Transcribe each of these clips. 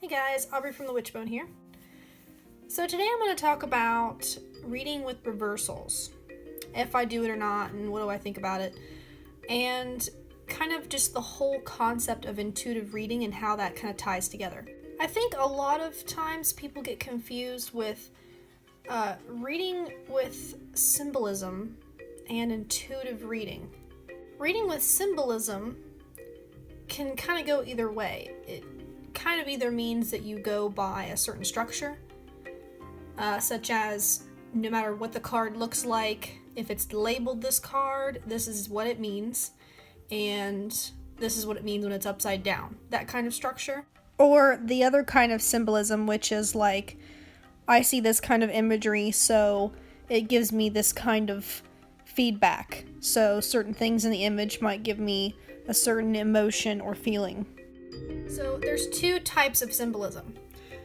guys, Aubrey from the Witchbone here. So today I'm going to talk about reading with reversals, if I do it or not, and what do I think about it, and kind of just the whole concept of intuitive reading and how that kind of ties together. I think a lot of times people get confused with reading with symbolism and intuitive reading. Reading with symbolism can kind of go either way. It kind of either means that you go by a certain structure, such as no matter what the card looks like, if it's labeled this card, this is what it means, and this is what it means when it's upside down, that kind of structure. Or the other kind of symbolism, which is like, I see this kind of imagery, so it gives me this kind of feedback. So certain things in the image might give me a certain emotion or feeling. So there's two types of symbolism.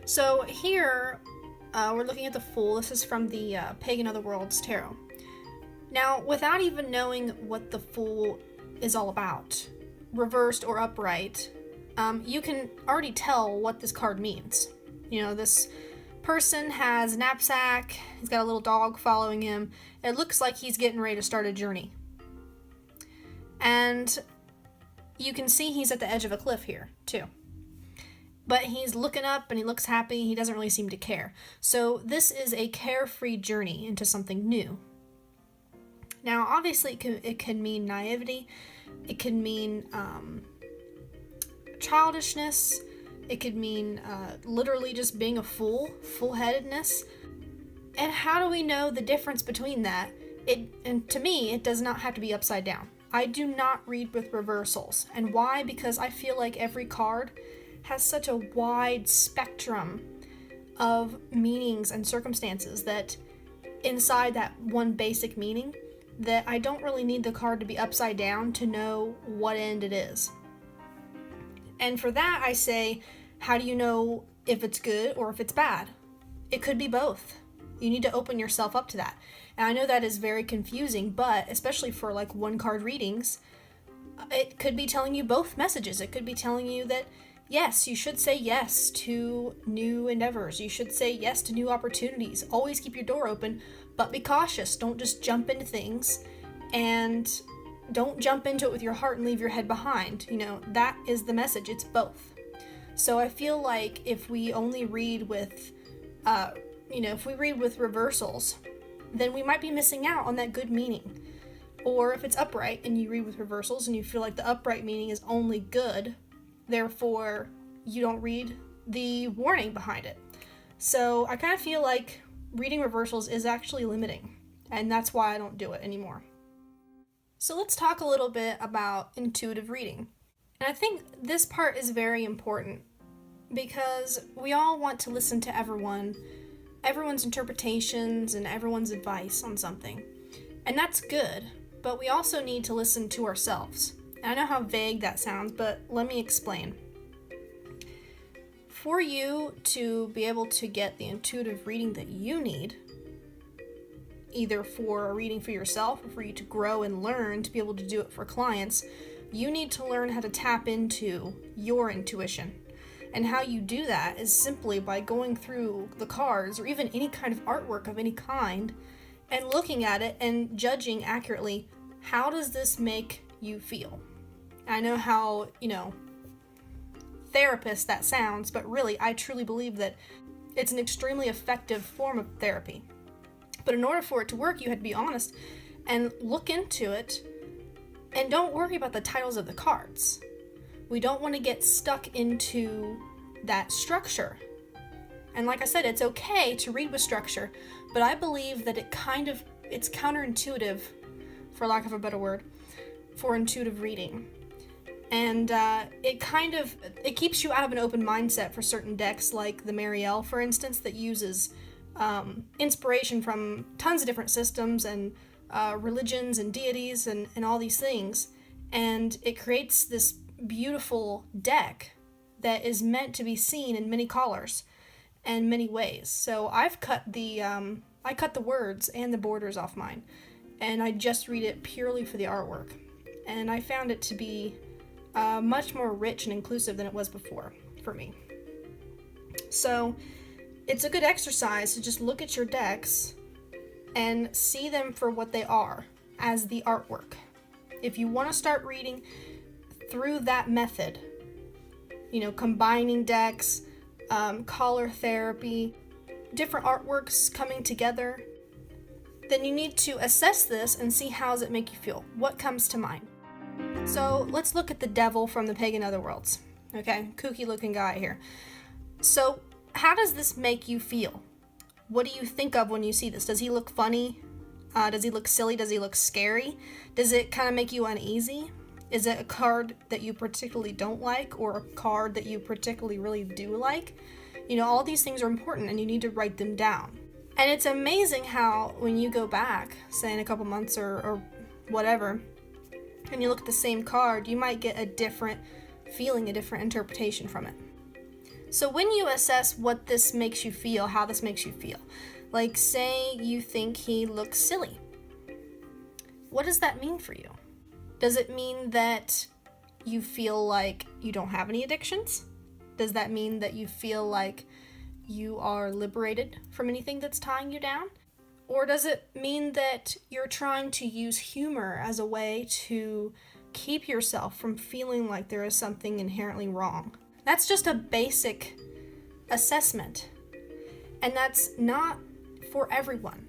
So here, we're looking at the Fool. This is from the Pagan Other Worlds Tarot. Now, without even knowing what the Fool is all about, reversed or upright, you can already tell what this card means. You know, this person has a knapsack, he's got a little dog following him. It looks like he's getting ready to start a journey. And you can see he's at the edge of a cliff here, too. But he's looking up and he looks happy. He doesn't really seem to care. So this is a carefree journey into something new. Now, obviously, it can mean naivety. It can mean childishness. It could mean literally just being a fool, full-headedness. And how do we know the difference between that? And to me, it does not have to be upside down. I do not read with reversals. And why? Because I feel like every card has such a wide spectrum of meanings and circumstances that inside that one basic meaning, that I don't really need the card to be upside down to know what end it is. And for that, I say, how do you know if it's good or if it's bad? It could be both. You need to open yourself up to that. And I know that is very confusing, but especially for like one card readings, it could be telling you both messages. It could be telling you that, yes, you should say yes to new endeavors. You should say yes to new opportunities. Always keep your door open, but be cautious. Don't just jump into things, and don't jump into it with your heart and leave your head behind. You know, that is the message. It's both. So I feel like if we only read with, if we read with reversals, then we might be missing out on that good meaning. Or if it's upright and you read with reversals and you feel like the upright meaning is only good, therefore you don't read the warning behind it. So I kind of feel like reading reversals is actually limiting, and that's why I don't do it anymore. So let's talk a little bit about intuitive reading. And I think this part is very important because we all want to listen to everyone's interpretations and everyone's advice on something. And that's good, but we also need to listen to ourselves. And I know how vague that sounds, but let me explain. For you to be able to get the intuitive reading that you need, either for a reading for yourself or for you to grow and learn to be able to do it for clients, you need to learn how to tap into your intuition. And how you do that is simply by going through the cards or even any kind of artwork of any kind and looking at it and judging accurately, how does this make you feel? I know how, therapist that sounds, but really I truly believe that it's an extremely effective form of therapy. But in order for it to work, you have to be honest and look into it, and don't worry about the titles of the cards. We don't want to get stuck into that structure. And like I said, it's okay to read with structure, but I believe that it's counterintuitive, for lack of a better word, for intuitive reading. And it keeps you out of an open mindset for certain decks, like the Marielle, for instance, that uses inspiration from tons of different systems and religions and deities and all these things. And it creates this beautiful deck that is meant to be seen in many colors and many ways. So I've cut the words and the borders off mine, and I just read it purely for the artwork. And I found it to be much more rich and inclusive than it was before for me. So it's a good exercise to just look at your decks and see them for what they are, as the artwork. If you want to start reading through that method, combining decks, color therapy, different artworks coming together, then you need to assess this and see how does it make you feel. What comes to mind? So let's look at the devil from the Pagan Otherworlds. Okay, kooky looking guy here. So how does this make you feel? What do you think of when you see this? Does he look funny? Does he look silly? Does he look scary? Does it kind of make you uneasy? Is it a card that you particularly don't like, or a card that you particularly really do like? All these things are important and you need to write them down. And it's amazing how when you go back, say in a couple months or whatever, and you look at the same card, you might get a different feeling, a different interpretation from it. So when you assess what this makes you feel, how this makes you feel, like say you think he looks silly, what does that mean for you? Does it mean that you feel like you don't have any addictions? Does that mean that you feel like you are liberated from anything that's tying you down? Or does it mean that you're trying to use humor as a way to keep yourself from feeling like there is something inherently wrong? That's just a basic assessment, and that's not for everyone.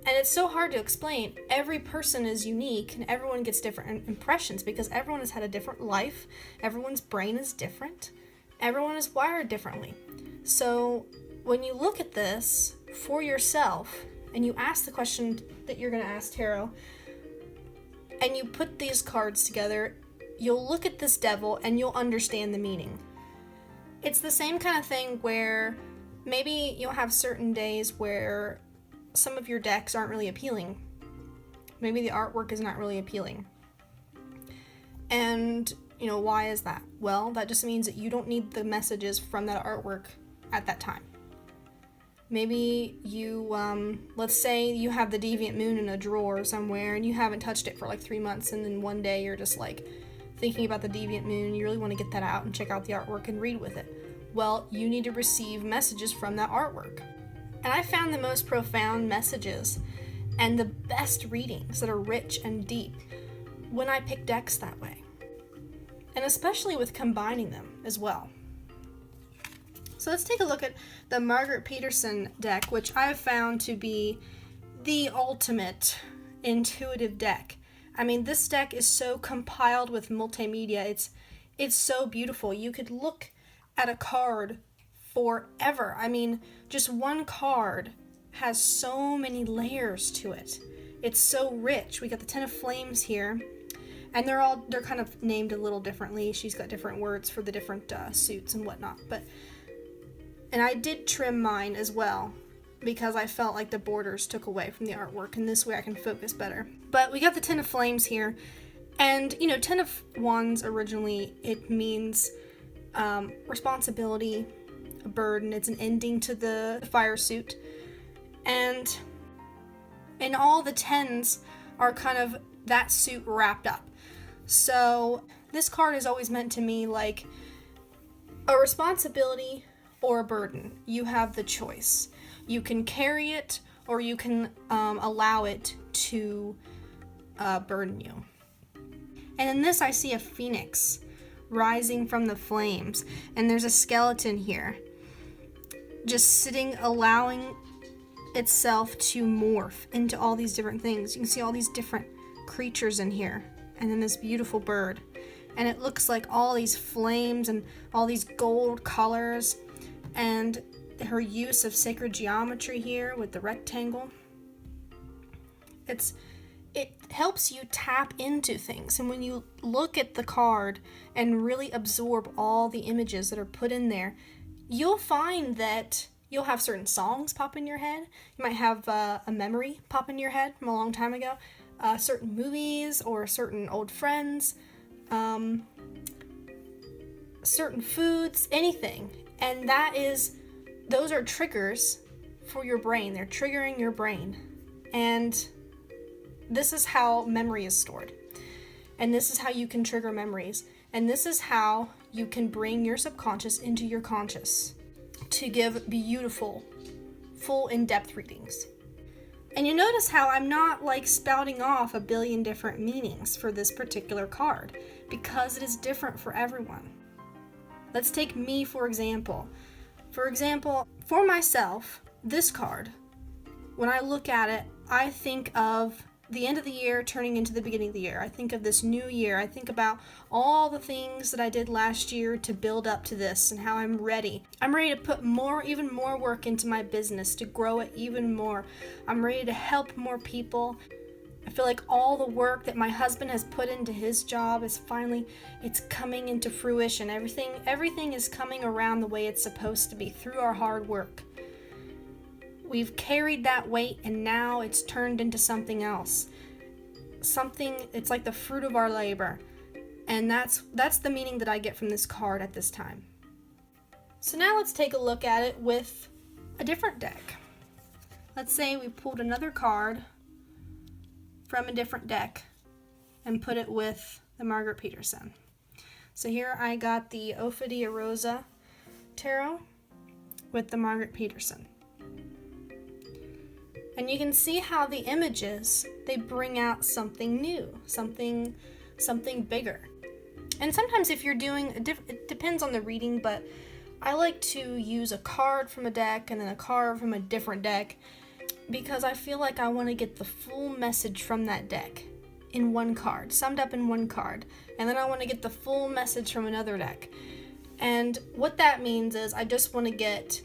And it's so hard to explain. Every person is unique and everyone gets different impressions because everyone has had a different life. Everyone's brain is different. Everyone is wired differently. So when you look at this for yourself and you ask the question that you're going to ask tarot and you put these cards together, you'll look at this devil and you'll understand the meaning. It's the same kind of thing where maybe you'll have certain days where some of your decks aren't really appealing. Maybe the artwork is not really appealing. And, why is that? Well, that just means that you don't need the messages from that artwork at that time. Maybe you, let's say you have the Deviant Moon in a drawer somewhere and you haven't touched it for like 3 months, and then one day you're just like thinking about the Deviant Moon, you really want to get that out and check out the artwork and read with it. Well, you need to receive messages from that artwork. And I found the most profound messages and the best readings that are rich and deep when I pick decks that way. And especially with combining them as well. So let's take a look at the Margaret Peterson deck, which I have found to be the ultimate intuitive deck. I mean, this deck is so compiled with multimedia. It's so beautiful. You could look at a card forever. I mean, just one card has so many layers to it. It's so rich. We got the Ten of Flames here, and they're kind of named a little differently. She's got different words for the different suits and whatnot. And I did trim mine as well because I felt like the borders took away from the artwork, and this way I can focus better. But we got the Ten of Flames here, and Ten of Wands originally, it means responsibility, a burden. It's an ending to the fire suit, and all the tens are kind of that suit wrapped up. So this card is always meant to me like a responsibility or a burden. You have the choice. You can carry it, or you can allow it to burden you. And in this I see a phoenix rising from the flames, and there's a skeleton here just sitting, allowing itself to morph into all these different things. You can see all these different creatures in here, and then this beautiful bird, and it looks like all these flames and all these gold colors, and her use of sacred geometry here with the rectangle. It helps you tap into things, and when you look at the card and really absorb all the images that are put in there, you'll find that you'll have certain songs pop in your head. You might have a memory pop in your head from a long time ago, certain movies or certain old friends, certain foods, anything. And those are triggers for your brain. They're triggering your brain. And this is how memory is stored. And this is how you can trigger memories. And this is how you can bring your subconscious into your conscious. to give beautiful, full, in-depth readings. And you notice how I'm not like spouting off a billion different meanings for this particular card, because it is different for everyone. Let's take me for example. For example, for myself, this card, when I look at it, I think of the end of the year turning into the beginning of the year. I think of this new year. I think about all the things that I did last year to build up to this and how I'm ready. I'm ready to put even more work into my business, to grow it even more. I'm ready to help more people. I feel like all the work that my husband has put into his job is finally, it's coming into fruition. Everything is coming around the way it's supposed to be through our hard work. We've carried that weight and now it's turned into something else. It's like the fruit of our labor. And that's the meaning that I get from this card at this time. So now let's take a look at it with a different deck. Let's say we pulled another card from a different deck and put it with the Margaret Peterson. So here I got the Ophidia Rosa Tarot with the Margaret Peterson. And you can see how the images, they bring out something new, something bigger. And sometimes if you're doing, it depends on the reading, but I like to use a card from a deck and then a card from a different deck, because I feel like I want to get the full message from that deck in one card, summed up in one card. And then I want to get the full message from another deck. And what that means is I just want to get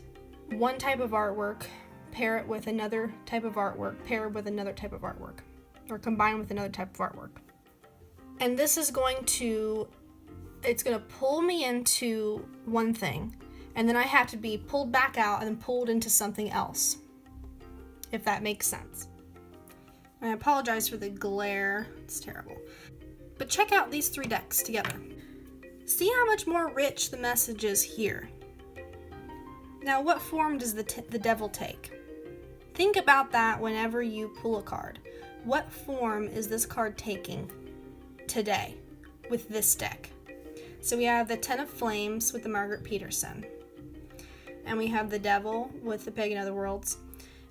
one type of artwork, pair it with another type of artwork, pair it with another type of artwork, or combine with another type of artwork. And this is it's going to pull me into one thing, and then I have to be pulled back out and then pulled into something else, if that makes sense. I apologize for the glare, it's terrible. But check out these three decks together. See how much more rich the message is here. Now, what form does the devil take? Think about that whenever you pull a card. What form is this card taking today with this deck? So we have the Ten of Flames with the Margaret Peterson. And we have the Devil with the Pagan Otherworlds.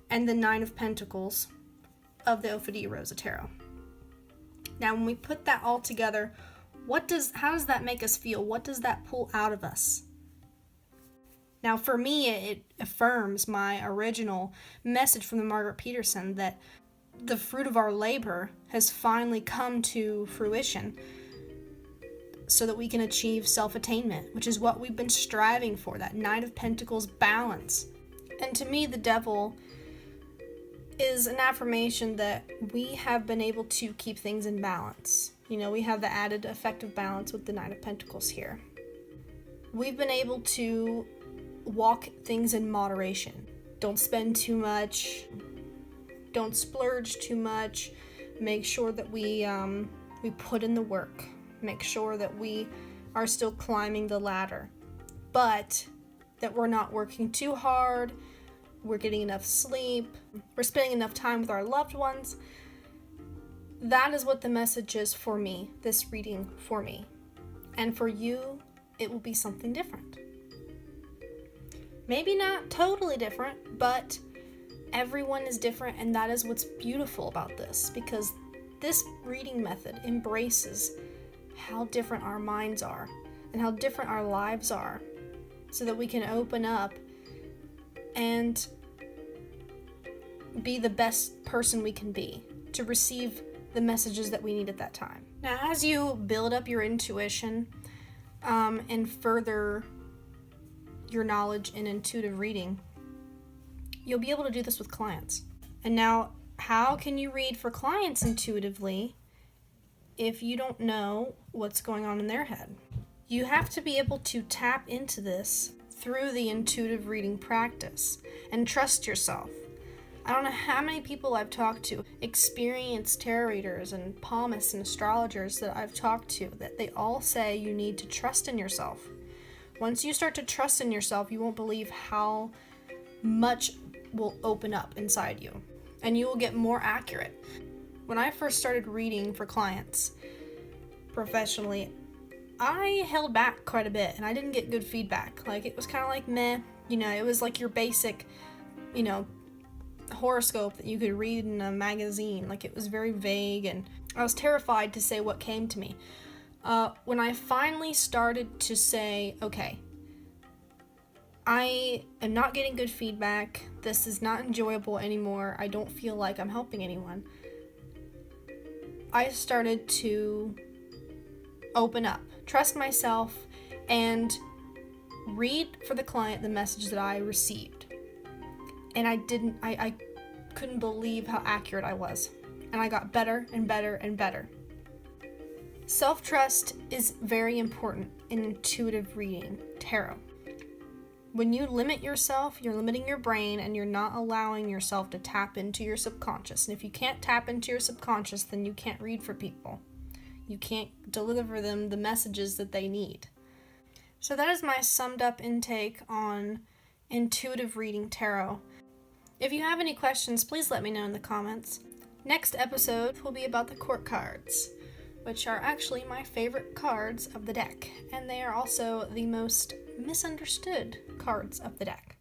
And the Nine of Pentacles of the Ophidia Rosa Tarot. Now, when we put that all together, how does that make us feel? What does that pull out of us? Now, for me, it affirms my original message from the Margaret Peterson that the fruit of our labor has finally come to fruition so that we can achieve self-attainment, which is what we've been striving for, that Nine of Pentacles balance. And to me, the devil is an affirmation that we have been able to keep things in balance. You know, we have the added effect of balance with the Nine of Pentacles here. We've been able to walk things in moderation. Don't spend too much. Don't splurge too much. Make sure that we put in the work. Make sure that we are still climbing the ladder, but that we're not working too hard. We're getting enough sleep. We're spending enough time with our loved ones. That is what the message is for me, this reading for me. And for you, it will be something different. Maybe not totally different, but everyone is different, and that is what's beautiful about this, because this reading method embraces how different our minds are and how different our lives are, so that we can open up and be the best person we can be to receive the messages that we need at that time. Now, as you build up your intuition and further your knowledge in intuitive reading, you'll be able to do this with clients. And now, how can you read for clients intuitively if you don't know what's going on in their head? You have to be able to tap into this through the intuitive reading practice and trust yourself. I don't know how many people I've talked to, experienced tarot readers and palmists and astrologers that I've talked to, that they all say you need to trust in yourself. Once you start to trust in yourself, you won't believe how much will open up inside you, and you will get more accurate. When I first started reading for clients professionally, I held back quite a bit, and I didn't get good feedback. Like, it was kind of like, meh, It was like your basic, horoscope that you could read in a magazine. Like, it was very vague, and I was terrified to say what came to me. When I finally started to say, okay, I am not getting good feedback, this is not enjoyable anymore, I don't feel like I'm helping anyone, I started to open up, trust myself, and read for the client the message that I received. And I couldn't believe how accurate I was. And I got better and better and better. Self-trust is very important in intuitive reading tarot. When you limit yourself, you're limiting your brain, and you're not allowing yourself to tap into your subconscious. And if you can't tap into your subconscious, then you can't read for people. You can't deliver them the messages that they need. So that is my summed up intake on intuitive reading tarot. If you have any questions, please let me know in the comments. Next episode will be about the court cards, which are actually my favorite cards of the deck, and they are also the most misunderstood cards of the deck.